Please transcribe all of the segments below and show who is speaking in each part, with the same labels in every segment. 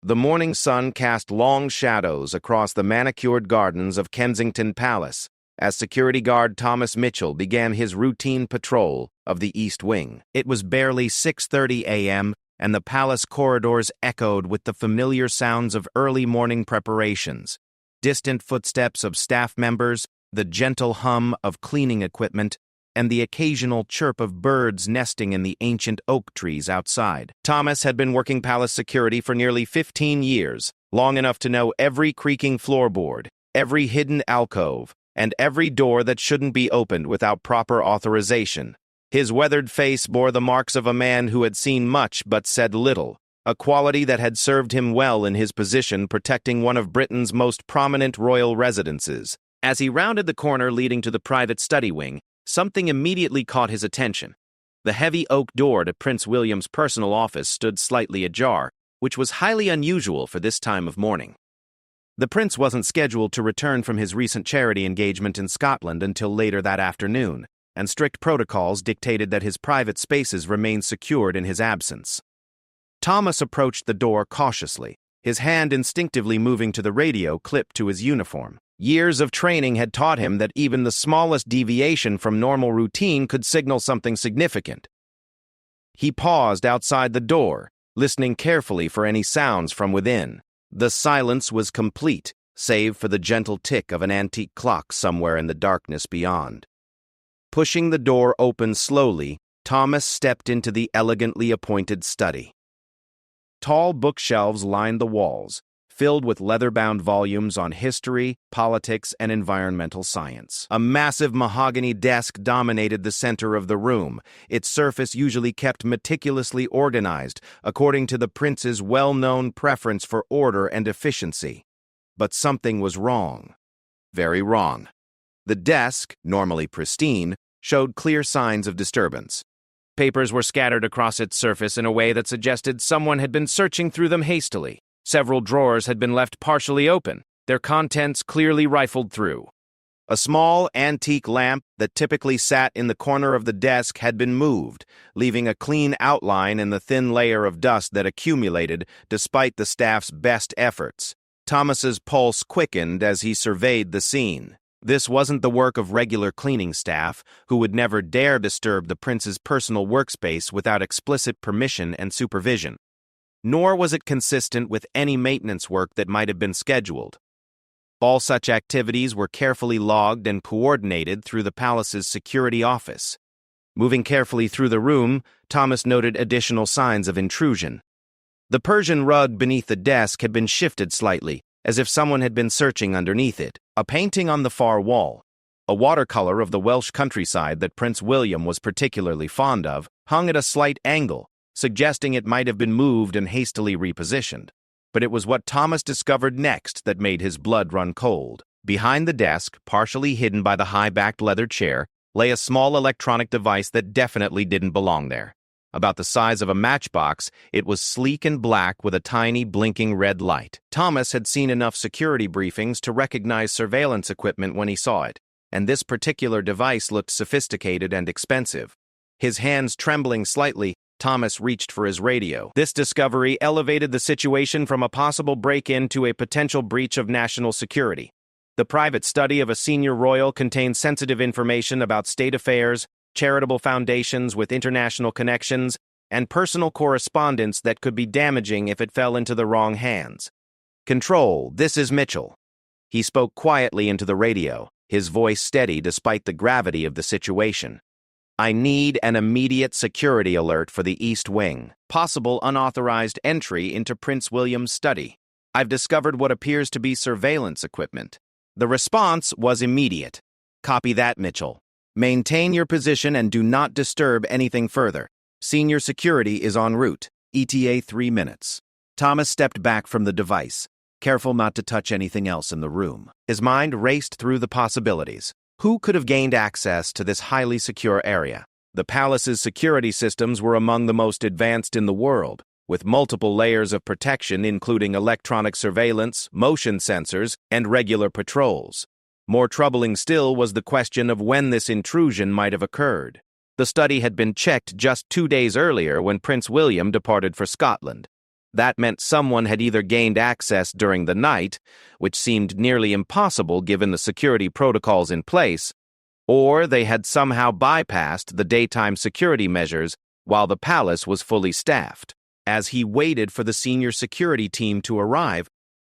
Speaker 1: The morning sun cast long shadows across the manicured gardens of Kensington Palace as security guard Thomas Mitchell began his routine patrol of the East Wing. It was barely 6:30 a.m., and the palace corridors echoed with the familiar sounds of early morning preparations, distant footsteps of staff members, the gentle hum of cleaning equipment, and the occasional chirp of birds nesting in the ancient oak trees outside. Thomas had been working palace security for nearly 15 years, long enough to know every creaking floorboard, every hidden alcove, and every door that shouldn't be opened without proper authorization. His weathered face bore the marks of a man who had seen much but said little, a quality that had served him well in his position protecting one of Britain's most prominent royal residences. As he rounded the corner leading to the private study wing, something immediately caught his attention. The heavy oak door to Prince William's personal office stood slightly ajar, which was highly unusual for this time of morning. The prince wasn't scheduled to return from his recent charity engagement in Scotland until later that afternoon, and strict protocols dictated that his private spaces remain secured in his absence. Thomas approached the door cautiously, his hand instinctively moving to the radio clipped to his uniform. Years of training had taught him that even the smallest deviation from normal routine could signal something significant. He paused outside the door, listening carefully for any sounds from within. The silence was complete, save for the gentle tick of an antique clock somewhere in the darkness beyond. Pushing the door open slowly, Thomas stepped into the elegantly appointed study. Tall bookshelves lined the walls, filled with leather-bound volumes on history, politics, and environmental science. A massive mahogany desk dominated the center of the room, its surface usually kept meticulously organized, according to the prince's well-known preference for order and efficiency. But something was wrong. Very wrong. The desk, normally pristine, showed clear signs of disturbance. Papers were scattered across its surface in a way that suggested someone had been searching through them hastily. Several drawers had been left partially open, their contents clearly rifled through. A small, antique lamp that typically sat in the corner of the desk had been moved, leaving a clean outline in the thin layer of dust that accumulated despite the staff's best efforts. Thomas's pulse quickened as he surveyed the scene. This wasn't the work of regular cleaning staff, who would never dare disturb the prince's personal workspace without explicit permission and supervision. Nor was it consistent with any maintenance work that might have been scheduled. All such activities were carefully logged and coordinated through the palace's security office. Moving carefully through the room, Thomas noted additional signs of intrusion. The Persian rug beneath the desk had been shifted slightly, as if someone had been searching underneath it. A painting on the far wall, a watercolor of the Welsh countryside that Prince William was particularly fond of, hung at a slight angle, suggesting it might have been moved and hastily repositioned. But it was what Thomas discovered next that made his blood run cold. Behind the desk, partially hidden by the high-backed leather chair, lay a small electronic device that definitely didn't belong there. About the size of a matchbox, it was sleek and black with a tiny blinking red light. Thomas had seen enough security briefings to recognize surveillance equipment when he saw it, and this particular device looked sophisticated and expensive. His hands trembling slightly, Thomas reached for his radio. This discovery elevated the situation from a possible break-in to a potential breach of national security. The private study of a senior royal contained sensitive information about state affairs, charitable foundations with international connections, and personal correspondence that could be damaging if it fell into the wrong hands. "Control, this is Mitchell." He spoke quietly into the radio, his voice steady despite the gravity of the situation. "I need an immediate security alert for the East Wing. Possible unauthorized entry into Prince William's study. I've discovered what appears to be surveillance equipment." The response was immediate. "Copy that, Mitchell. Maintain your position and do not disturb anything further. Senior security is en route. ETA 3 minutes." Thomas stepped back from the device, careful not to touch anything else in the room. His mind raced through the possibilities. Who could have gained access to this highly secure area? The palace's security systems were among the most advanced in the world, with multiple layers of protection including electronic surveillance, motion sensors, and regular patrols. More troubling still was the question of when this intrusion might have occurred. The study had been checked just 2 days earlier when Prince William departed for Scotland. That meant someone had either gained access during the night, which seemed nearly impossible given the security protocols in place, or they had somehow bypassed the daytime security measures while the palace was fully staffed. As he waited for the senior security team to arrive,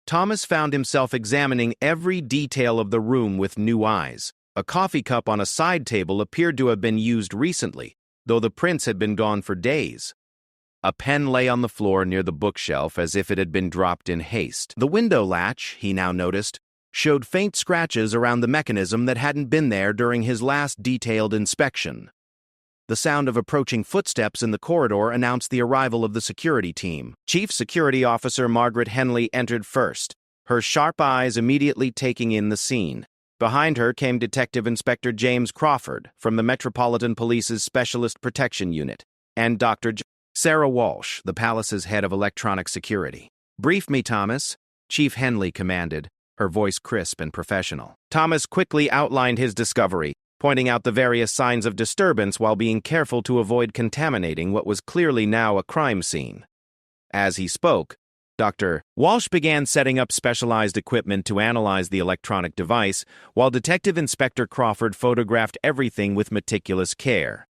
Speaker 1: Thomas found himself examining every detail of the room with new eyes. A coffee cup on a side table appeared to have been used recently, though the prince had been gone for days. A pen lay on the floor near the bookshelf as if it had been dropped in haste. The window latch, he now noticed, showed faint scratches around the mechanism that hadn't been there during his last detailed inspection. The sound of approaching footsteps in the corridor announced the arrival of the security team. Chief Security Officer Margaret Henley entered first, her sharp eyes immediately taking in the scene. Behind her came Detective Inspector James Crawford from the Metropolitan Police's Specialist Protection Unit, and Dr. Sarah Walsh, the palace's head of electronic security. "Brief me, Thomas," Chief Henley commanded, her voice crisp and professional. Thomas quickly outlined his discovery, pointing out the various signs of disturbance while being careful to avoid contaminating what was clearly now a crime scene. As he spoke, Dr. Walsh began setting up specialized equipment to analyze the electronic device, while Detective Inspector Crawford photographed everything with meticulous care.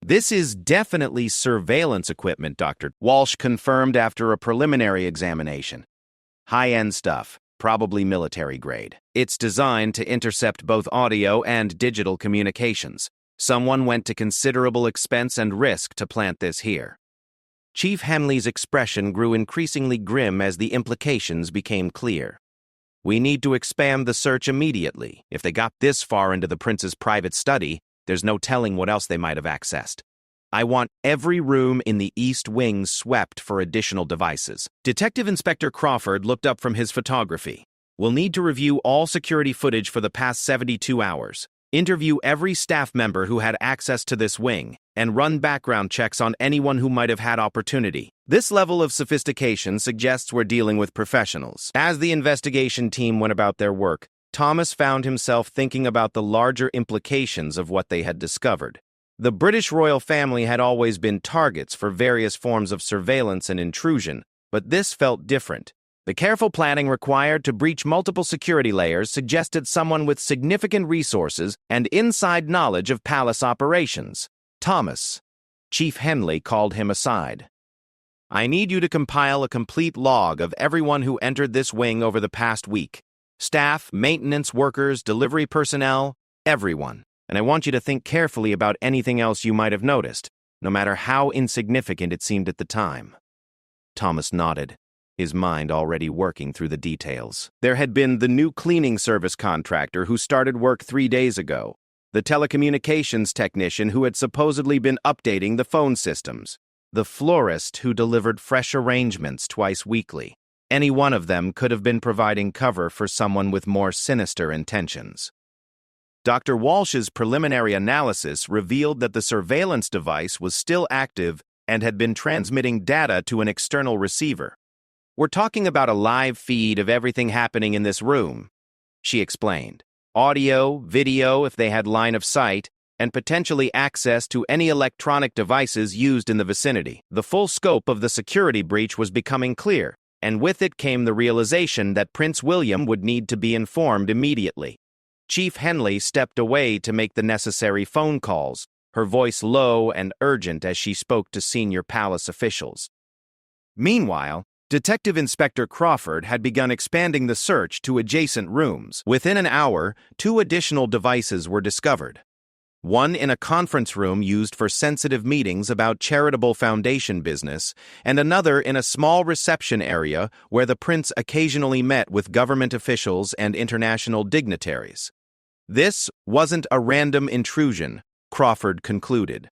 Speaker 1: "This is definitely surveillance equipment," Dr. Walsh confirmed after a preliminary examination. "High-end stuff. Probably military grade. It's designed to intercept both audio and digital communications. Someone went to considerable expense and risk to plant this here." Chief Henley's expression grew increasingly grim as the implications became clear. "We need to expand the search immediately. If they got this far into the prince's private study, there's no telling what else they might have accessed. I want every room in the East Wing swept for additional devices." Detective Inspector Crawford looked up from his photography. "We'll need to review all security footage for the past 72 hours, interview every staff member who had access to this wing, and run background checks on anyone who might have had opportunity. This level of sophistication suggests we're dealing with professionals." As the investigation team went about their work, Thomas found himself thinking about the larger implications of what they had discovered. The British royal family had always been targets for various forms of surveillance and intrusion, but this felt different. The careful planning required to breach multiple security layers suggested someone with significant resources and inside knowledge of palace operations. "Thomas," Chief Henley called him aside. "I need you to compile a complete log of everyone who entered this wing over the past week. Staff, maintenance workers, delivery personnel, everyone. And I want you to think carefully about anything else you might have noticed, no matter how insignificant it seemed at the time." Thomas nodded, his mind already working through the details. There had been the new cleaning service contractor who started work 3 days ago, the telecommunications technician who had supposedly been updating the phone systems, the florist who delivered fresh arrangements twice weekly. Any one of them could have been providing cover for someone with more sinister intentions. Dr. Walsh's preliminary analysis revealed that the surveillance device was still active and had been transmitting data to an external receiver. "We're talking about a live feed of everything happening in this room," she explained. "Audio, video if they had line of sight, and potentially access to any electronic devices used in the vicinity." The full scope of the security breach was becoming clear, and with it came the realization that Prince William would need to be informed immediately. Chief Henley stepped away to make the necessary phone calls, her voice low and urgent as she spoke to senior palace officials. Meanwhile, Detective Inspector Crawford had begun expanding the search to adjacent rooms. Within an hour, 2 additional devices were discovered. One in a conference room used for sensitive meetings about charitable foundation business, and another in a small reception area where the prince occasionally met with government officials and international dignitaries. This wasn't a random intrusion, Crawford concluded.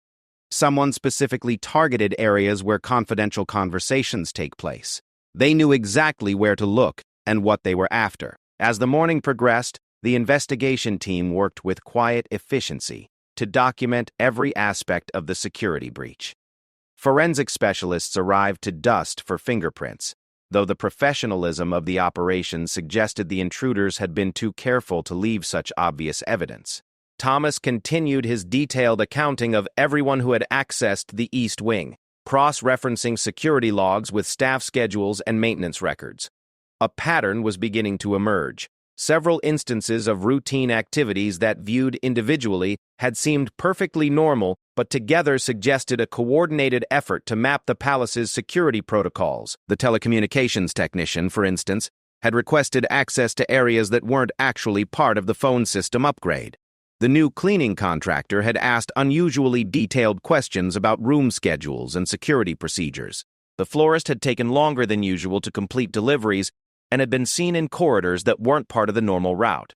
Speaker 1: Someone specifically targeted areas where confidential conversations take place. They knew exactly where to look and what they were after. As the morning progressed, the investigation team worked with quiet efficiency to document every aspect of the security breach. Forensic specialists arrived to dust for fingerprints, though the professionalism of the operation suggested the intruders had been too careful to leave such obvious evidence. Thomas continued his detailed accounting of everyone who had accessed the East Wing, cross-referencing security logs with staff schedules and maintenance records. A pattern was beginning to emerge. Several instances of routine activities that, viewed individually, had seemed perfectly normal, but together suggested a coordinated effort to map the palace's security protocols. The telecommunications technician, for instance, had requested access to areas that weren't actually part of the phone system upgrade. The new cleaning contractor had asked unusually detailed questions about room schedules and security procedures. The florist had taken longer than usual to complete deliveries and had been seen in corridors that weren't part of the normal route.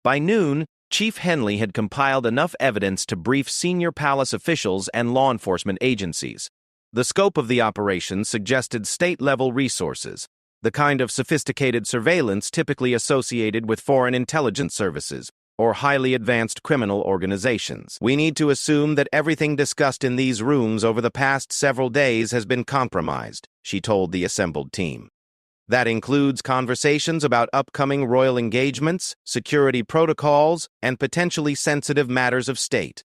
Speaker 1: By noon, Chief Henley had compiled enough evidence to brief senior palace officials and law enforcement agencies. The scope of the operation suggested state-level resources, the kind of sophisticated surveillance typically associated with foreign intelligence services or highly advanced criminal organizations. "We need to assume that everything discussed in these rooms over the past several days has been compromised," she told the assembled team. "That includes conversations about upcoming royal engagements, security protocols, and potentially sensitive matters of state."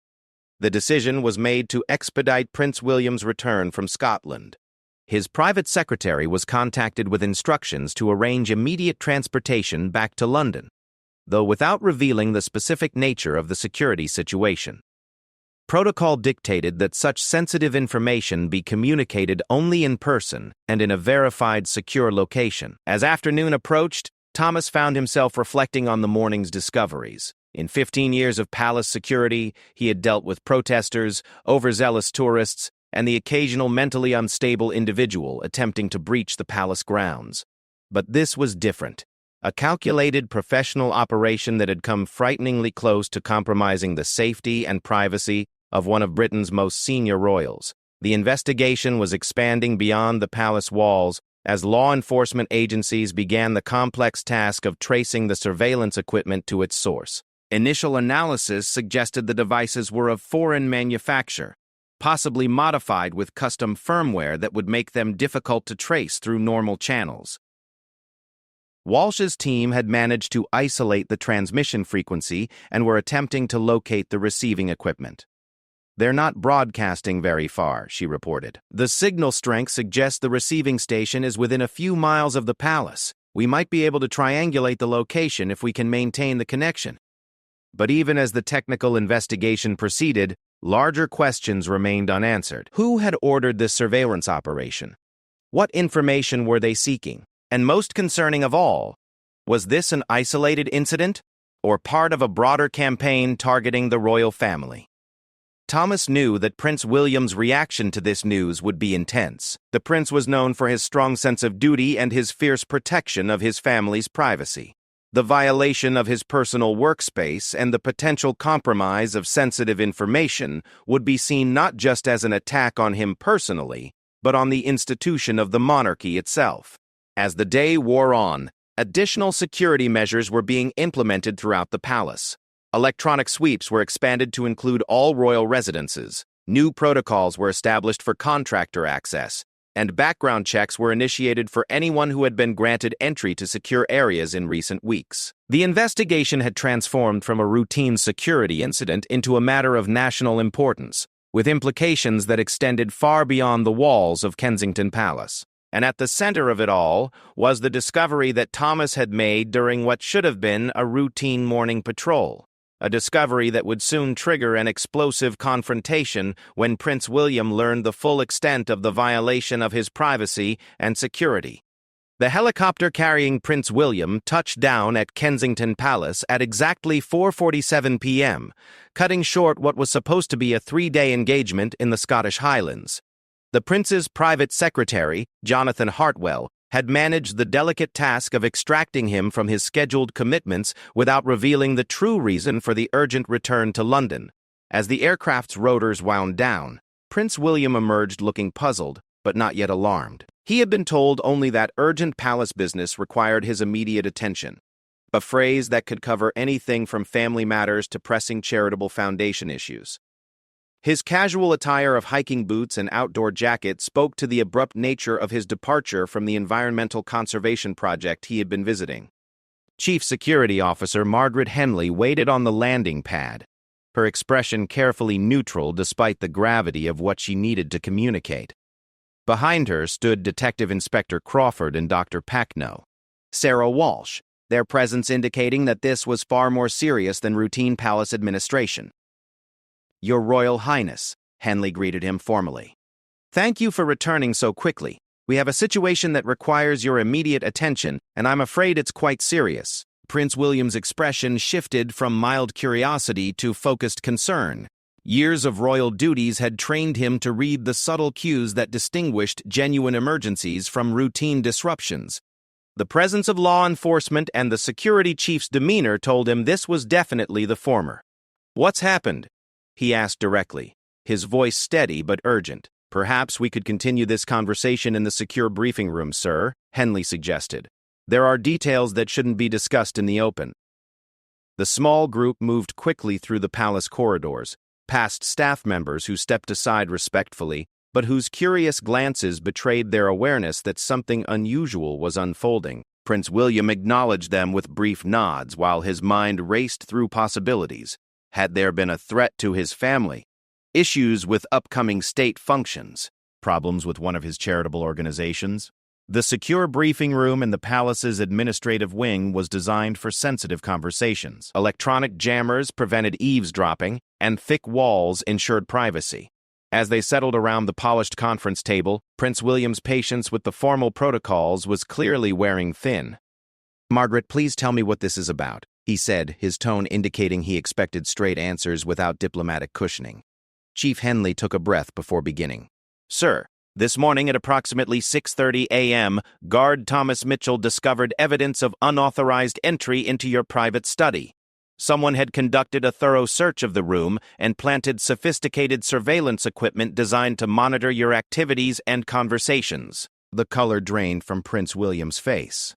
Speaker 1: The decision was made to expedite Prince William's return from Scotland. His private secretary was contacted with instructions to arrange immediate transportation back to London, though without revealing the specific nature of the security situation. Protocol dictated that such sensitive information be communicated only in person and in a verified, secure location. As afternoon approached, Thomas found himself reflecting on the morning's discoveries. In 15 years of palace security, he had dealt with protesters, overzealous tourists, and the occasional mentally unstable individual attempting to breach the palace grounds. But this was different. A calculated professional operation that had come frighteningly close to compromising the safety and privacy of one of Britain's most senior royals. The investigation was expanding beyond the palace walls as law enforcement agencies began the complex task of tracing the surveillance equipment to its source. Initial analysis suggested the devices were of foreign manufacture, possibly modified with custom firmware that would make them difficult to trace through normal channels. Walsh's team had managed to isolate the transmission frequency and were attempting to locate the receiving equipment. "They're not broadcasting very far," she reported. "The signal strength suggests the receiving station is within a few miles of the palace. We might be able to triangulate the location if we can maintain the connection." But even as the technical investigation proceeded, larger questions remained unanswered. Who had ordered this surveillance operation? What information were they seeking? And most concerning of all, was this an isolated incident or part of a broader campaign targeting the royal family? Thomas knew that Prince William's reaction to this news would be intense. The prince was known for his strong sense of duty and his fierce protection of his family's privacy. The violation of his personal workspace and the potential compromise of sensitive information would be seen not just as an attack on him personally, but on the institution of the monarchy itself. As the day wore on, additional security measures were being implemented throughout the palace. Electronic sweeps were expanded to include all royal residences. New protocols were established for contractor access, and background checks were initiated for anyone who had been granted entry to secure areas in recent weeks. The investigation had transformed from a routine security incident into a matter of national importance, with implications that extended far beyond the walls of Kensington Palace. And at the center of it all was the discovery that Thomas had made during what should have been a routine morning patrol. A discovery that would soon trigger an explosive confrontation when Prince William learned the full extent of the violation of his privacy and security. The helicopter carrying Prince William touched down at Kensington Palace at exactly 4:47 p.m., cutting short what was supposed to be a 3-day engagement in the Scottish Highlands. The prince's private secretary, Jonathan Hartwell, had managed the delicate task of extracting him from his scheduled commitments without revealing the true reason for the urgent return to London. As the aircraft's rotors wound down, Prince William emerged looking puzzled, but not yet alarmed. He had been told only that urgent palace business required his immediate attention, a phrase that could cover anything from family matters to pressing charitable foundation issues. His casual attire of hiking boots and outdoor jacket spoke to the abrupt nature of his departure from the environmental conservation project he had been visiting. Chief Security Officer Margaret Henley waited on the landing pad, her expression carefully neutral despite the gravity of what she needed to communicate. Behind her stood Detective Inspector Crawford and Dr. Packno. Sarah Walsh, their presence indicating that this was far more serious than routine palace administration. "Your Royal Highness," Henley greeted him formally. "Thank you for returning so quickly. We have a situation that requires your immediate attention, and I'm afraid it's quite serious." Prince William's expression shifted from mild curiosity to focused concern. Years of royal duties had trained him to read the subtle cues that distinguished genuine emergencies from routine disruptions. The presence of law enforcement and the security chief's demeanor told him this was definitely the former. "What's happened?" he asked directly, his voice steady but urgent. "Perhaps we could continue this conversation in the secure briefing room, sir," Henley suggested. "There are details that shouldn't be discussed in the open." The small group moved quickly through the palace corridors, past staff members who stepped aside respectfully, but whose curious glances betrayed their awareness that something unusual was unfolding. Prince William acknowledged them with brief nods while his mind raced through possibilities. Had there been a threat to his family? Issues with upcoming state functions? Problems with one of his charitable organizations? The secure briefing room in the palace's administrative wing was designed for sensitive conversations. Electronic jammers prevented eavesdropping, and thick walls ensured privacy. As they settled around the polished conference table, Prince William's patience with the formal protocols was clearly wearing thin. "Margaret, please tell me what this is about," he said, his tone indicating he expected straight answers without diplomatic cushioning. Chief Henley took a breath before beginning. "Sir, this morning at approximately 6:30 a.m., Guard Thomas Mitchell discovered evidence of unauthorized entry into your private study. Someone had conducted a thorough search of the room and planted sophisticated surveillance equipment designed to monitor your activities and conversations." The color drained from Prince William's face.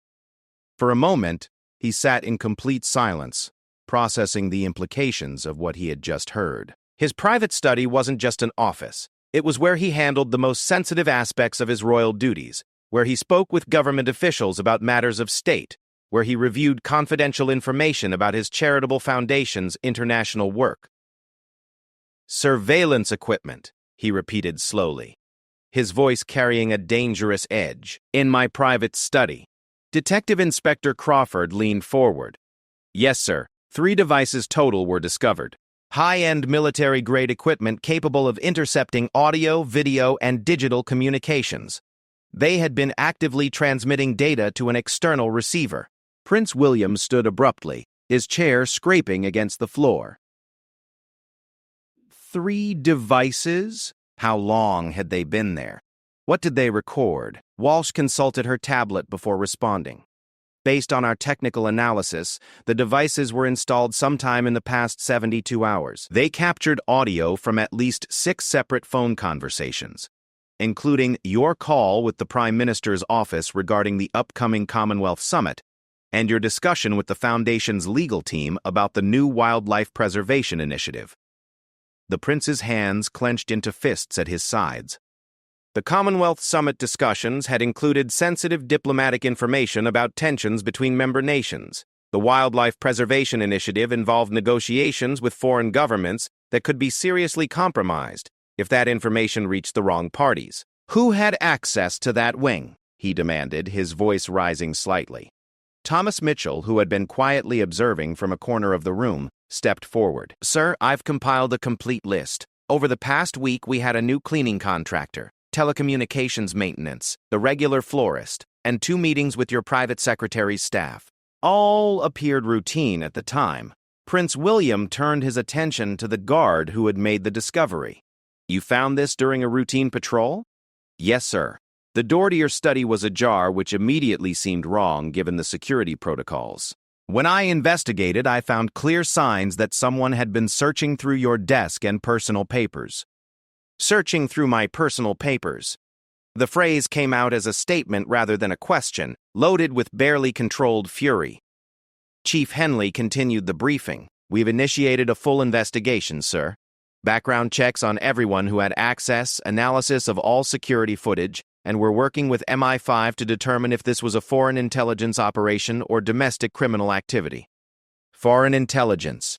Speaker 1: For a moment, he sat in complete silence, processing the implications of what he had just heard. His private study wasn't just an office. It was where he handled the most sensitive aspects of his royal duties, where he spoke with government officials about matters of state, where he reviewed confidential information about his charitable foundation's international work. "Surveillance equipment," he repeated slowly, his voice carrying a dangerous edge. "In my private study." Detective Inspector Crawford leaned forward. "Yes, sir. 3 devices total were discovered. High-end military-grade equipment capable of intercepting audio, video, and digital communications. They had been actively transmitting data to an external receiver." Prince William stood abruptly, his chair scraping against the floor. 3 devices? How long had they been there? What did they record? Walsh consulted her tablet before responding. "Based on our technical analysis, the devices were installed sometime in the past 72 hours. They captured audio from at least 6 separate phone conversations, including your call with the Prime Minister's office regarding the upcoming Commonwealth Summit, and your discussion with the Foundation's legal team about the new wildlife preservation initiative." The prince's hands clenched into fists at his sides. The Commonwealth Summit discussions had included sensitive diplomatic information about tensions between member nations. The wildlife preservation initiative involved negotiations with foreign governments that could be seriously compromised if that information reached the wrong parties. "Who had access to that wing?" he demanded, his voice rising slightly. Thomas Mitchell, who had been quietly observing from a corner of the room, stepped forward. "Sir, I've compiled a complete list. Over the past week, we had a new cleaning contractor, telecommunications maintenance, the regular florist, and 2 meetings with your private secretary's staff. All appeared routine at the time." Prince William turned his attention to the guard who had made the discovery. "You found this during a routine patrol?" "Yes, sir. The door to your study was ajar, which immediately seemed wrong given the security protocols. When I investigated, I found clear signs that someone had been searching through your desk and personal papers." "Searching through my personal papers." The phrase came out as a statement rather than a question, loaded with barely controlled fury. Chief Henley continued the briefing. "We've initiated a full investigation, sir. Background checks on everyone who had access, analysis of all security footage, and we're working with MI5 to determine if this was a foreign intelligence operation or domestic criminal activity." "Foreign intelligence."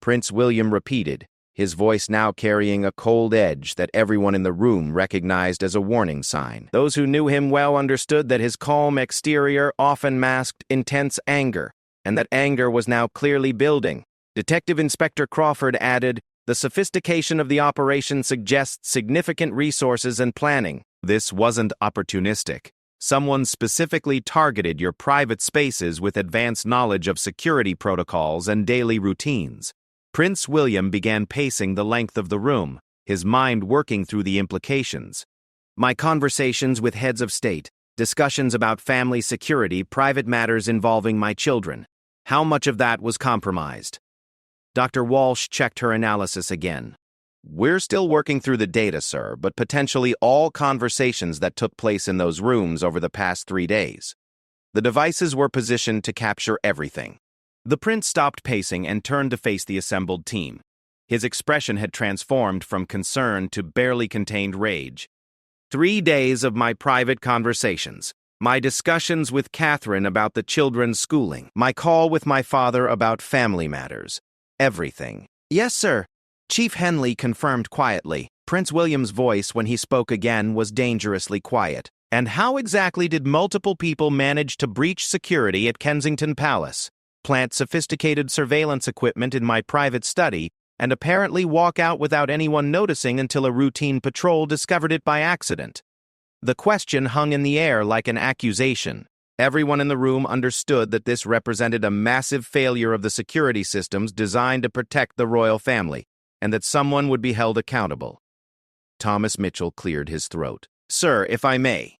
Speaker 1: Prince William repeated, his voice now carrying a cold edge that everyone in the room recognized as a warning sign. Those who knew him well understood that his calm exterior often masked intense anger, and that anger was now clearly building. Detective Inspector Crawford added, "The sophistication of the operation suggests significant resources and planning. This wasn't opportunistic. Someone specifically targeted your private spaces with advanced knowledge of security protocols and daily routines." Prince William began pacing the length of the room, his mind working through the implications. "My conversations with heads of state, discussions about family security, private matters involving my children. How much of that was compromised?" Dr. Walsh checked her analysis again. "We're still working through the data, sir, but potentially all conversations that took place in those rooms over the past 3 days. The devices were positioned to capture everything." The prince stopped pacing and turned to face the assembled team. His expression had transformed from concern to barely contained rage. 3 days of my private conversations, my discussions with Catherine about the children's schooling, my call with my father about family matters. Everything. "Yes, sir," Chief Henley confirmed quietly. Prince William's voice, when he spoke again, was dangerously quiet. "And how exactly did multiple people manage to breach security at Kensington Palace, plant sophisticated surveillance equipment in my private study, and apparently walk out without anyone noticing until a routine patrol discovered it by accident?" The question hung in the air like an accusation. Everyone in the room understood that this represented a massive failure of the security systems designed to protect the royal family, and that someone would be held accountable. Thomas Mitchell cleared his throat. "Sir, if I may.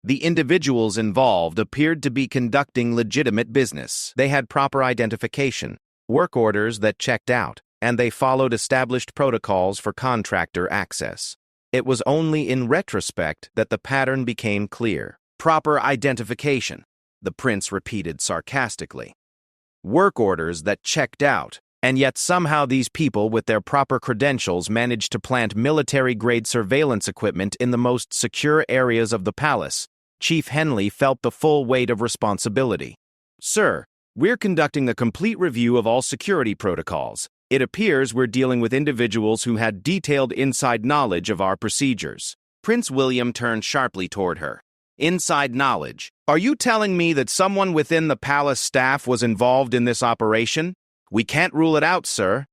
Speaker 1: The individuals involved appeared to be conducting legitimate business. They had proper identification, work orders that checked out, and they followed established protocols for contractor access. It was only in retrospect that the pattern became clear." "Proper identification," the prince repeated sarcastically. "Work orders that checked out, and yet somehow these people with their proper credentials managed to plant military-grade surveillance equipment in the most secure areas of the palace." Chief Henley felt the full weight of responsibility. "Sir, we're conducting a complete review of all security protocols. It appears we're dealing with individuals who had detailed inside knowledge of our procedures." Prince William turned sharply toward her. "Inside knowledge? Are you telling me that someone within the palace staff was involved in this operation? We can't rule it out, sir.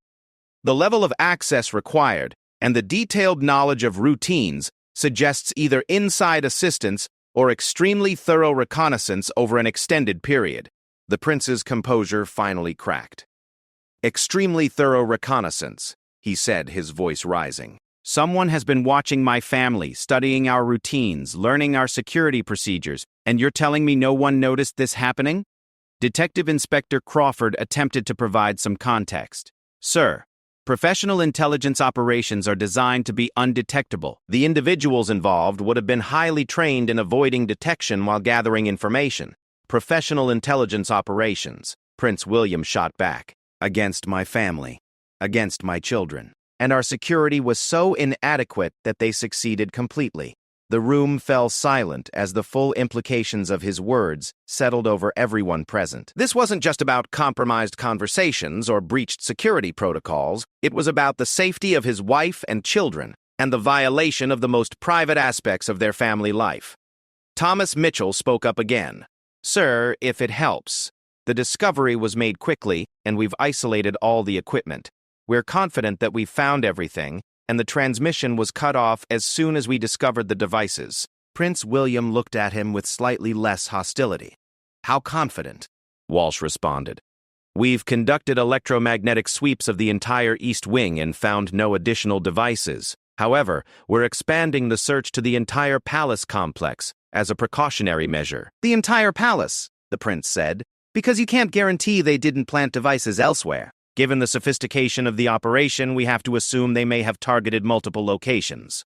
Speaker 1: The level of access required and the detailed knowledge of routines suggests either inside assistance or extremely thorough reconnaissance over an extended period." The prince's composure finally cracked. "Extremely thorough reconnaissance," he said, his voice rising. "Someone has been watching my family, studying our routines, learning our security procedures, and you're telling me no one noticed this happening?" Detective Inspector Crawford attempted to provide some context. "Sir, professional intelligence operations are designed to be undetectable. The individuals involved would have been highly trained in avoiding detection while gathering information." "Professional intelligence operations," Prince William shot back. "Against my family, against my children. And our security was so inadequate that they succeeded completely." The room fell silent as the full implications of his words settled over everyone present. This wasn't just about compromised conversations or breached security protocols. It was about the safety of his wife and children, and the violation of the most private aspects of their family life. Thomas Mitchell spoke up again. "Sir, if it helps, the discovery was made quickly, and we've isolated all the equipment. We're confident that we've found everything, and the transmission was cut off as soon as we discovered the devices." Prince William looked at him with slightly less hostility. "How confident?" Walsh responded. "We've conducted electromagnetic sweeps of the entire East Wing and found no additional devices. However, we're expanding the search to the entire palace complex as a precautionary measure." "The entire palace," the prince said, "because you can't guarantee they didn't plant devices elsewhere. Given the sophistication of the operation, we have to assume they may have targeted multiple locations."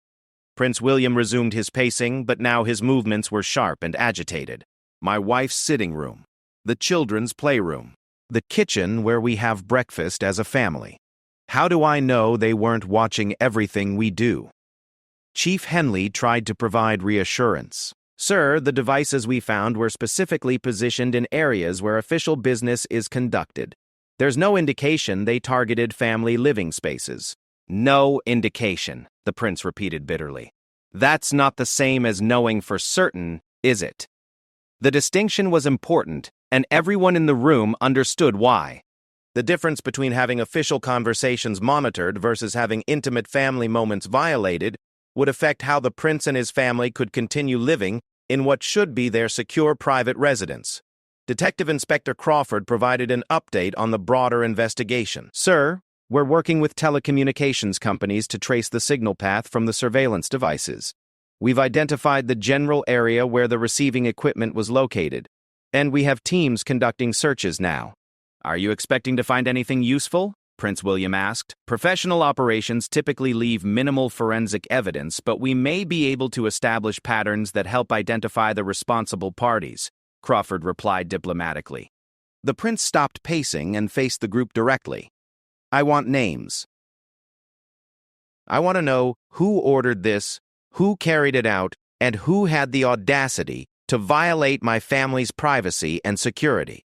Speaker 1: Prince William resumed his pacing, but now his movements were sharp and agitated. "My wife's sitting room, the children's playroom, the kitchen where we have breakfast as a family. How do I know they weren't watching everything we do?" Chief Henley tried to provide reassurance. "Sir, the devices we found were specifically positioned in areas where official business is conducted. There's no indication they targeted family living spaces. No indication, the prince repeated bitterly. That's not the same as knowing for certain, is it? The distinction was important, and everyone in the room understood why. The difference between having official conversations monitored versus having intimate family moments violated would affect how the prince and his family could continue living in what should be their secure private residence. Detective Inspector Crawford provided an update on the broader investigation. Sir, we're working with telecommunications companies to trace the signal path from the surveillance devices. We've identified the general area where the receiving equipment was located, and we have teams conducting searches now. Are you expecting to find anything useful? Prince William asked. Professional operations typically leave minimal forensic evidence, but we may be able to establish patterns that help identify the responsible parties, Crawford replied diplomatically. The prince stopped pacing and faced the group directly. I want names. I want to know who ordered this, who carried it out, and who had the audacity to violate my family's privacy and security.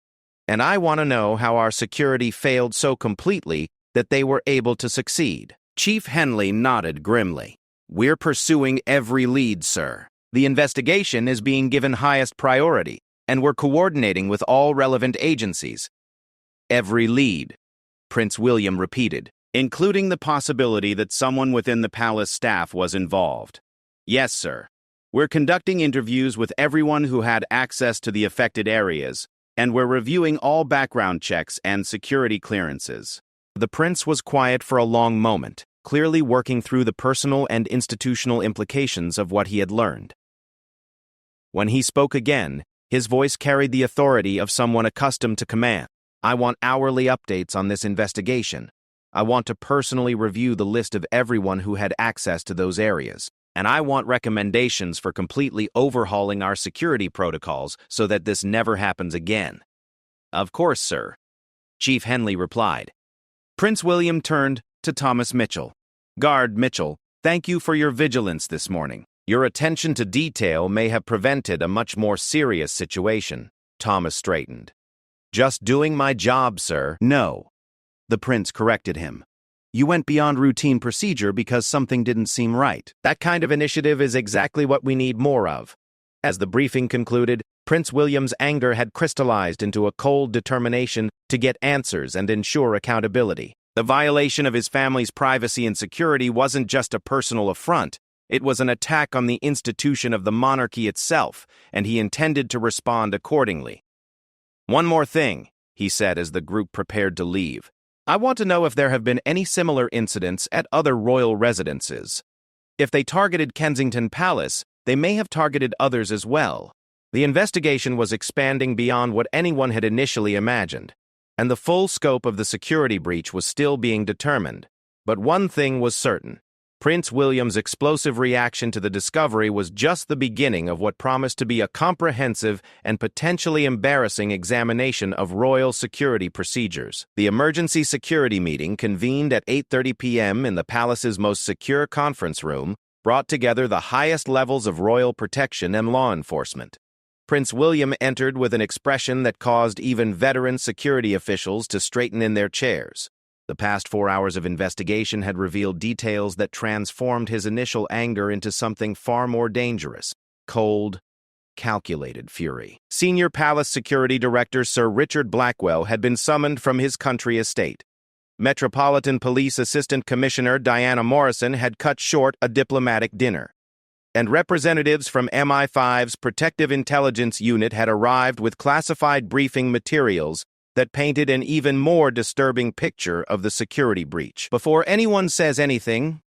Speaker 1: And I want to know how our security failed so completely that they were able to succeed. Chief Henley nodded grimly. We're pursuing every lead, sir. The investigation is being given highest priority, and we're coordinating with all relevant agencies. Every lead, Prince William repeated, including the possibility that someone within the palace staff was involved. Yes, sir. We're conducting interviews with everyone who had access to the affected areas, and we're reviewing all background checks and security clearances. The prince was quiet for a long moment, clearly working through the personal and institutional implications of what he had learned. When he spoke again, his voice carried the authority of someone accustomed to command. I want hourly updates on this investigation. I want to personally review the list of everyone who had access to those areas. And I want recommendations for completely overhauling our security protocols so that this never happens again. Of course, sir, Chief Henley replied. Prince William turned to Thomas Mitchell. Guard Mitchell, thank you for your vigilance this morning. Your attention to detail may have prevented a much more serious situation. Thomas straightened. Just doing my job, sir. No, the prince corrected him. You went beyond routine procedure because something didn't seem right. That kind of initiative is exactly what we need more of. As the briefing concluded, Prince William's anger had crystallized into a cold determination to get answers and ensure accountability. The violation of his family's privacy and security wasn't just a personal affront. It was an attack on the institution of the monarchy itself, and he intended to respond accordingly. One more thing, he said as the group prepared to leave. I want to know if there have been any similar incidents at other royal residences. If they targeted Kensington Palace, they may have targeted others as well. The investigation was expanding beyond what anyone had initially imagined, and the full scope of the security breach was still being determined. But one thing was certain. Prince William's explosive reaction to the discovery was just the beginning of what promised to be a comprehensive and potentially embarrassing examination of royal security procedures. The emergency security meeting, convened at 8:30 p.m. in the palace's most secure conference room, brought together the highest levels of royal protection and law enforcement. Prince William entered with an expression that caused even veteran security officials to straighten in their chairs. The past 4 hours of investigation had revealed details that transformed his initial anger into something far more dangerous: cold, calculated fury. Senior Palace Security Director Sir Richard Blackwell had been summoned from his country estate. Metropolitan Police Assistant Commissioner Diana Morrison had cut short a diplomatic dinner. And representatives from MI5's Protective Intelligence Unit had arrived with classified briefing materials that painted an even more disturbing picture of the security breach. Before anyone says anything,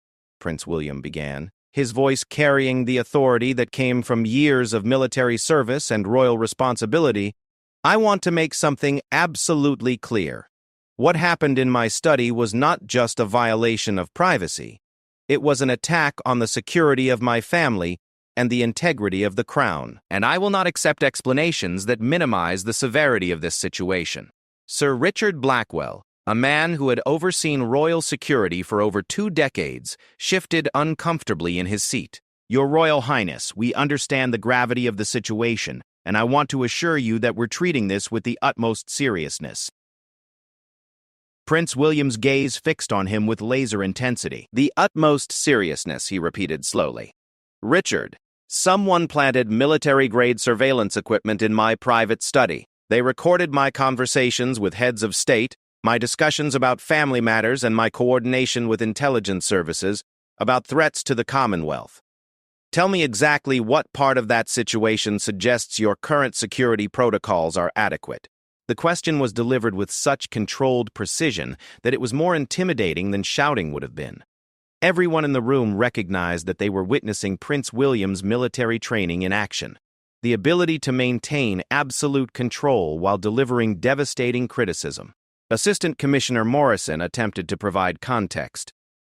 Speaker 1: Prince William began, his voice carrying the authority that came from years of military service and royal responsibility, I want to make something absolutely clear. What happened in my study was not just a violation of privacy. It was an attack on the security of my family and the integrity of the crown, and I will not accept explanations that minimize the severity of this situation. Sir Richard Blackwell, a man who had overseen royal security for over 2 decades, shifted uncomfortably in his seat. Your Royal Highness, we understand the gravity of the situation, and I want to assure you that we're treating this with the utmost seriousness. Prince William's gaze fixed on him with laser intensity. "The utmost seriousness," he repeated slowly. "Richard, someone planted military-grade surveillance equipment in my private study. They recorded my conversations with heads of state, my discussions about family matters, and my coordination with intelligence services about threats to the Commonwealth. Tell me exactly what part of that situation suggests your current security protocols are adequate." The question was delivered with such controlled precision that it was more intimidating than shouting would have been. Everyone in the room recognized that they were witnessing Prince William's military training in action. The ability to maintain absolute control while delivering devastating criticism. Assistant Commissioner Morrison attempted to provide context.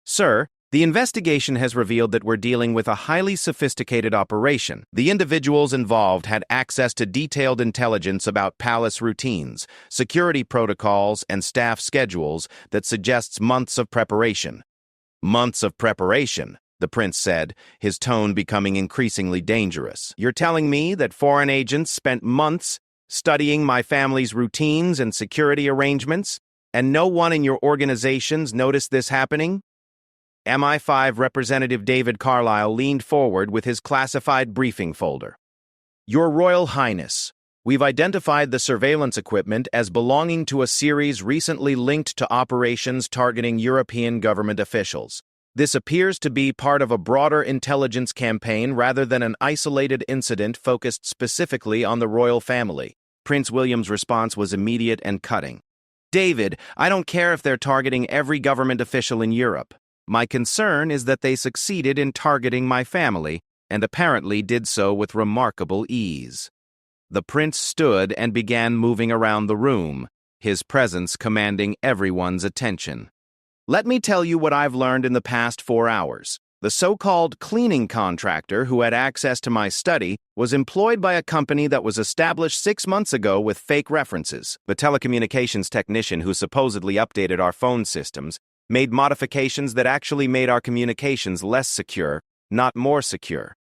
Speaker 1: "Sir, the investigation has revealed that we're dealing with a highly sophisticated operation. The individuals involved had access to detailed intelligence about palace routines, security protocols, and staff schedules that suggests months of preparation." "Months of preparation," the prince said, his tone becoming increasingly dangerous. "You're telling me that foreign agents spent months studying my family's routines and security arrangements, and no one in your organizations noticed this happening?" MI5 Representative David Carlisle leaned forward with his classified briefing folder. "Your Royal Highness, we've identified the surveillance equipment as belonging to a series recently linked to operations targeting European government officials. This appears to be part of a broader intelligence campaign rather than an isolated incident focused specifically on the royal family." Prince William's response was immediate and cutting. "David, I don't care if they're targeting every government official in Europe. My concern is that they succeeded in targeting my family, and apparently did so with remarkable ease." The prince stood and began moving around the room, his presence commanding everyone's attention. "Let me tell you what I've learned in the past 4 hours. The so-called cleaning contractor who had access to my study was employed by a company that was established 6 months ago with fake references. The telecommunications technician who supposedly updated our phone systems made modifications that actually made our communications less secure, not more secure.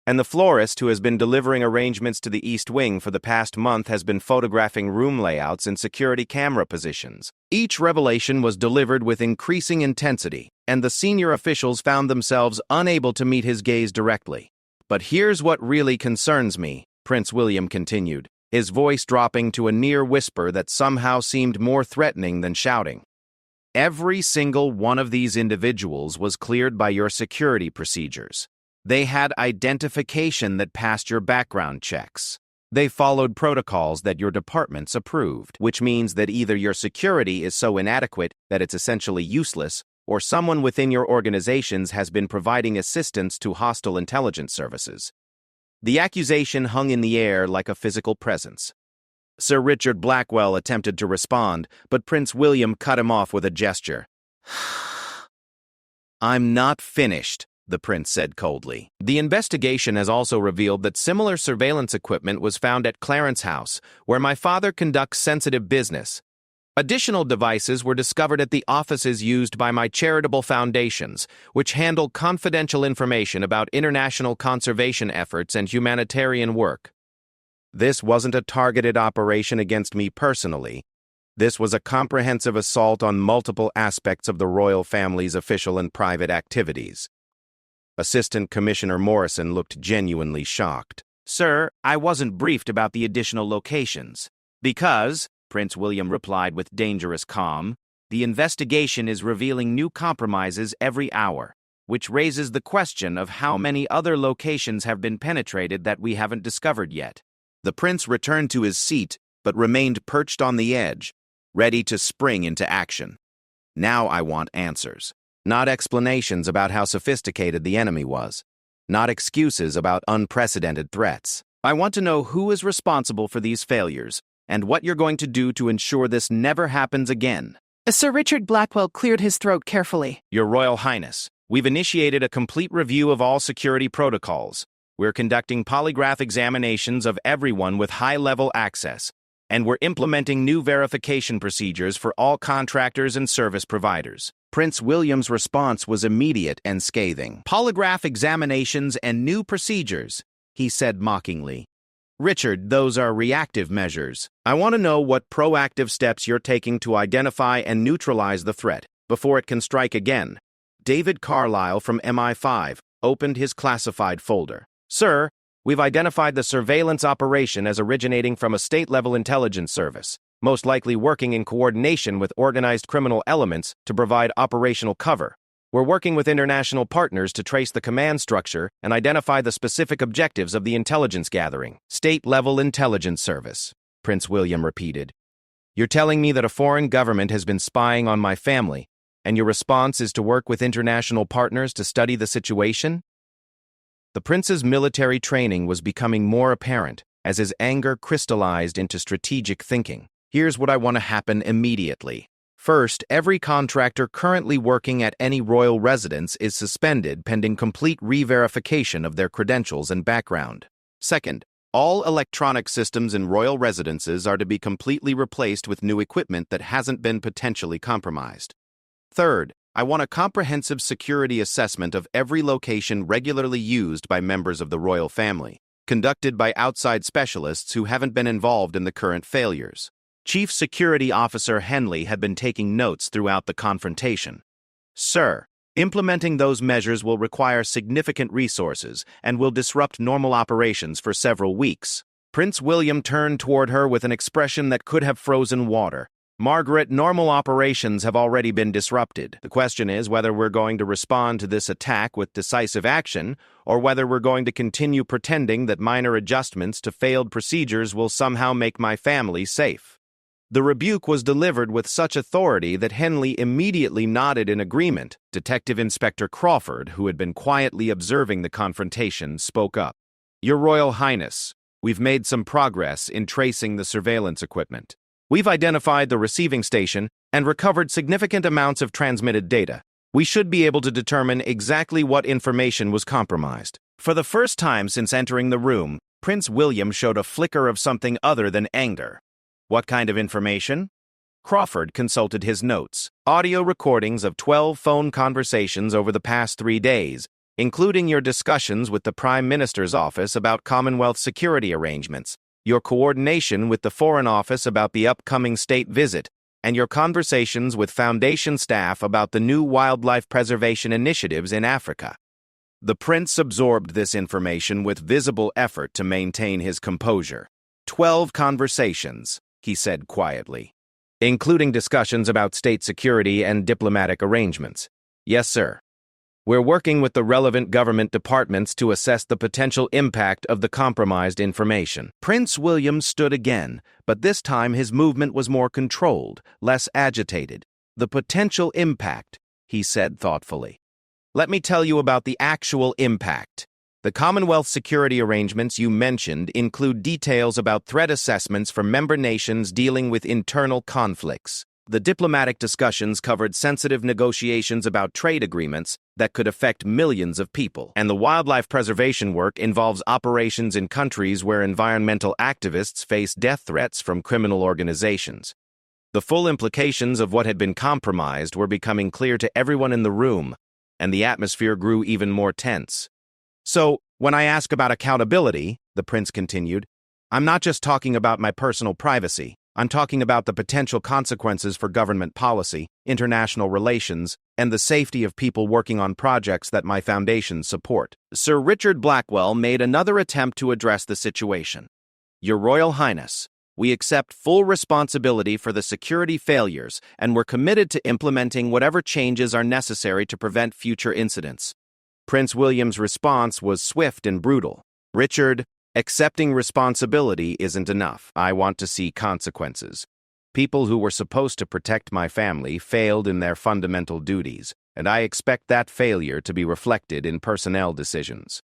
Speaker 1: And the florist who has been delivering arrangements to the East Wing for the past month has been photographing room layouts and security camera positions. Each revelation was delivered with increasing intensity, and the senior officials found themselves unable to meet his gaze directly. "But here's what really concerns me," Prince William continued, his voice dropping to a near whisper that somehow seemed more threatening than shouting. "Every single one of these individuals was cleared by your security procedures. They had identification that passed your background checks. They followed protocols that your departments approved, which means that either your security is so inadequate that it's essentially useless, or someone within your organizations has been providing assistance to hostile intelligence services." The accusation hung in the air like a physical presence. Sir Richard Blackwell attempted to respond, but Prince William cut him off with a gesture. "I'm not finished," the prince said coldly. "The investigation has also revealed that similar surveillance equipment was found at Clarence House, where my father conducts sensitive business. Additional devices were discovered at the offices used by my charitable foundations, which handle confidential information about international conservation efforts and humanitarian work. This wasn't a targeted operation against me personally. This was a comprehensive assault on multiple aspects of the royal family's official and private activities." Assistant Commissioner Morrison looked genuinely shocked. "Sir, I wasn't briefed about the additional locations." "Because," Prince William replied with dangerous calm, "the investigation is revealing new compromises every hour, which raises the question of how many other locations have been penetrated that we haven't discovered yet." The prince returned to his seat, but remained perched on the edge, ready to spring into action. "Now I want answers. Not explanations about how sophisticated the enemy was. Not excuses about unprecedented threats. I want to know who is responsible for these failures, and what you're going to do to ensure this never happens again."
Speaker 2: Sir Richard Blackwell cleared his throat carefully.
Speaker 1: "Your Royal Highness, we've initiated a complete review of all security protocols. We're conducting polygraph examinations of everyone with high-level access, and we're implementing new verification procedures for all contractors and service providers." Prince William's response was immediate and scathing. "Polygraph examinations and new procedures," he said mockingly. Richard, those are reactive measures. I want to know what proactive steps you're taking to identify and neutralize the threat before it can strike again. David Carlisle from MI5 opened his classified folder. Sir, we've identified the surveillance operation as originating from a state-level intelligence service, most likely working in coordination with organized criminal elements to provide operational cover. We're working with international partners to trace the command structure and identify the specific objectives of the intelligence gathering. State-level intelligence service, Prince William repeated. You're telling me that a foreign government has been spying on my family, and your response is to work with international partners to study the situation? The prince's military training was becoming more apparent as his anger crystallized into strategic thinking. Here's what I want to happen immediately. First, every contractor currently working at any royal residence is suspended pending complete re-verification of their credentials and background. Second, all electronic systems in royal residences are to be completely replaced with new equipment that hasn't been potentially compromised. Third, I want a comprehensive security assessment of every location regularly used by members of the royal family, conducted by outside specialists who haven't been involved in the current failures. Chief Security Officer Henley had been taking notes throughout the confrontation. Sir, implementing those measures will require significant resources and will disrupt normal operations for several weeks. Prince William turned toward her with an expression that could have frozen water. Margaret, normal operations have already been disrupted. The question is whether we're going to respond to this attack with decisive action, or whether we're going to continue pretending that minor adjustments to failed procedures will somehow make my family safe. The rebuke was delivered with such authority that Henley immediately nodded in agreement. Detective Inspector Crawford, who had been quietly observing the confrontation, spoke up. Your Royal Highness, we've made some progress in tracing the surveillance equipment. We've identified the receiving station and recovered significant amounts of transmitted data. We should be able to determine exactly what information was compromised. For the first time since entering the room, Prince William showed a flicker of something other than anger. What kind of information? Crawford consulted his notes. Audio recordings of 12 phone conversations over the past 3 days, including your discussions with the Prime Minister's office about Commonwealth security arrangements, your coordination with the Foreign Office about the upcoming state visit, and your conversations with Foundation staff about the new wildlife preservation initiatives in Africa. The prince absorbed this information with visible effort to maintain his composure. 12 conversations, he said quietly, including discussions about state security and diplomatic arrangements. Yes, sir. We're working with the relevant government departments to assess the potential impact of the compromised information. Prince William stood again, but this time his movement was more controlled, less agitated. The potential impact, he said thoughtfully. Let me tell you about the actual impact. The Commonwealth security arrangements you mentioned include details about threat assessments for member nations dealing with internal conflicts. The diplomatic discussions covered sensitive negotiations about trade agreements that could affect millions of people. And the wildlife preservation work involves operations in countries where environmental activists face death threats from criminal organizations. The full implications of what had been compromised were becoming clear to everyone in the room, and the atmosphere grew even more tense. So, when I ask about accountability, the prince continued, I'm not just talking about my personal privacy. I'm talking about the potential consequences for government policy, international relations, and the safety of people working on projects that my foundations support. Sir Richard Blackwell made another attempt to address the situation. Your Royal Highness, we accept full responsibility for the security failures, and we're committed to implementing whatever changes are necessary to prevent future incidents. Prince William's response was swift and brutal. Richard, accepting responsibility isn't enough. I want to see consequences. People who were supposed to protect my family failed in their fundamental duties, and I expect that failure to be reflected in personnel decisions.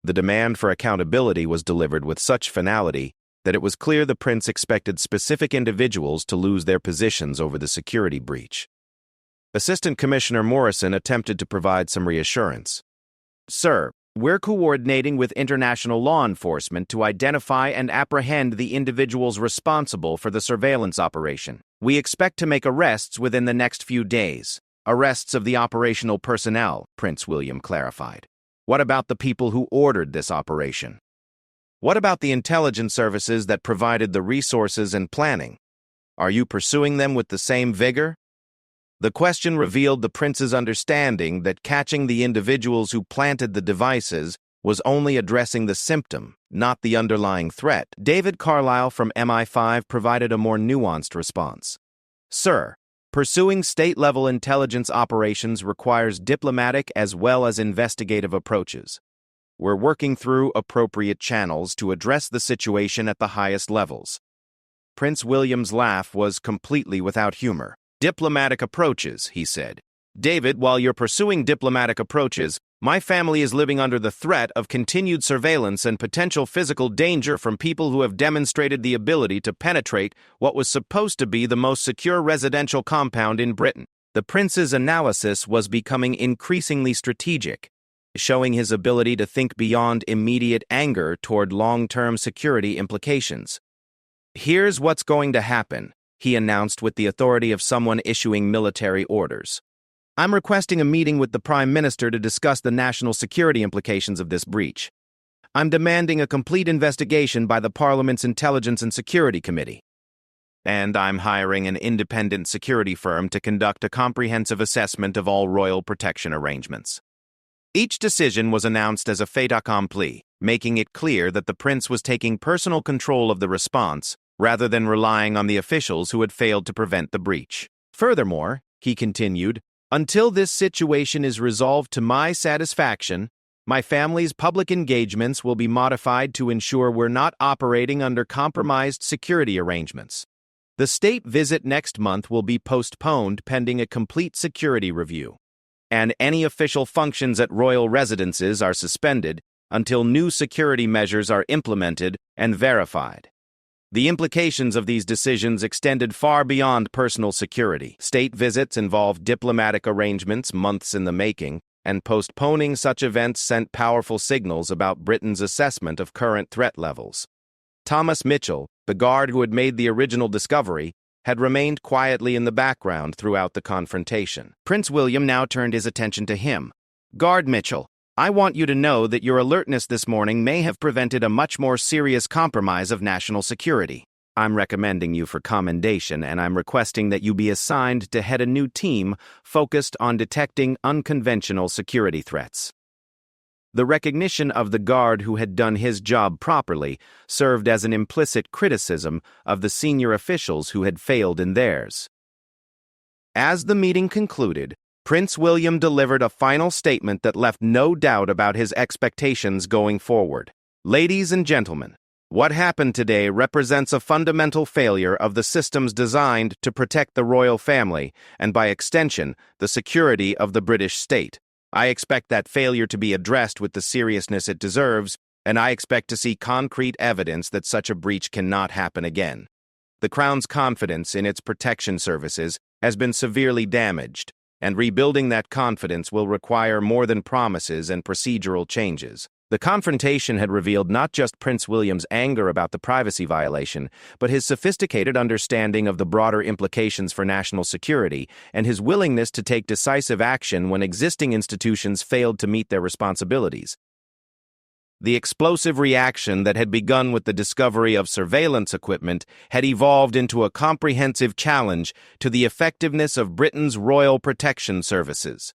Speaker 1: The demand for accountability was delivered with such finality that it was clear the prince expected specific individuals to lose their positions over the security breach. Assistant Commissioner Morrison attempted to provide some reassurance. Sir, we're coordinating with international law enforcement to identify and apprehend the individuals responsible for the surveillance operation. We expect to make arrests within the next few days. Arrests of the operational personnel, Prince William clarified. What about the people who ordered this operation? What about the intelligence services that provided the resources and planning? Are you pursuing them with the same vigor? The question revealed the prince's understanding that catching the individuals who planted the devices was only addressing the symptom, not the underlying threat. David Carlisle from MI5 provided a more nuanced response. Sir, pursuing state-level intelligence operations requires diplomatic as well as investigative approaches. We're working through appropriate channels to address the situation at the highest levels. Prince William's laugh was completely without humor. Diplomatic approaches, he said. David, while you're pursuing diplomatic approaches, my family is living under the threat of continued surveillance and potential physical danger from people who have demonstrated the ability to penetrate what was supposed to be the most secure residential compound in Britain. The prince's analysis was becoming increasingly strategic, showing his ability to think beyond immediate anger toward long-term security implications. Here's what's going to happen, he announced with the authority of someone issuing military orders. I'm requesting a meeting with the Prime Minister to discuss the national security implications of this breach. I'm demanding a complete investigation by the Parliament's Intelligence and Security Committee. And I'm hiring an independent security firm to conduct a comprehensive assessment of all royal protection arrangements. Each decision was announced as a fait accompli, making it clear that the prince was taking personal control of the response rather than relying on the officials who had failed to prevent the breach. Furthermore, he continued, until this situation is resolved to my satisfaction, my family's public engagements will be modified to ensure we're not operating under compromised security arrangements. The state visit next month will be postponed pending a complete security review, and any official functions at royal residences are suspended until new security measures are implemented and verified. The implications of these decisions extended far beyond personal security. State visits involved diplomatic arrangements months in the making, and postponing such events sent powerful signals about Britain's assessment of current threat levels. Thomas Mitchell, the guard who had made the original discovery, had remained quietly in the background throughout the confrontation. Prince William now turned his attention to him. Guard Mitchell, I want you to know that your alertness this morning may have prevented a much more serious compromise of national security. I'm recommending you for commendation, and I'm requesting that you be assigned to head a new team focused on detecting unconventional security threats. The recognition of the guard who had done his job properly served as an implicit criticism of the senior officials who had failed in theirs. As the meeting concluded, Prince William delivered a final statement that left no doubt about his expectations going forward. Ladies and gentlemen, what happened today represents a fundamental failure of the systems designed to protect the royal family and, by extension, the security of the British state. I expect that failure to be addressed with the seriousness it deserves, and I expect to see concrete evidence that such a breach cannot happen again. The Crown's confidence in its protection services has been severely damaged, and rebuilding that confidence will require more than promises and procedural changes. The confrontation had revealed not just Prince William's anger about the privacy violation, but his sophisticated understanding of the broader implications for national security and his willingness to take decisive action when existing institutions failed to meet their responsibilities. The explosive reaction that had begun with the discovery of surveillance equipment had evolved into a comprehensive challenge to the effectiveness of Britain's royal protection services.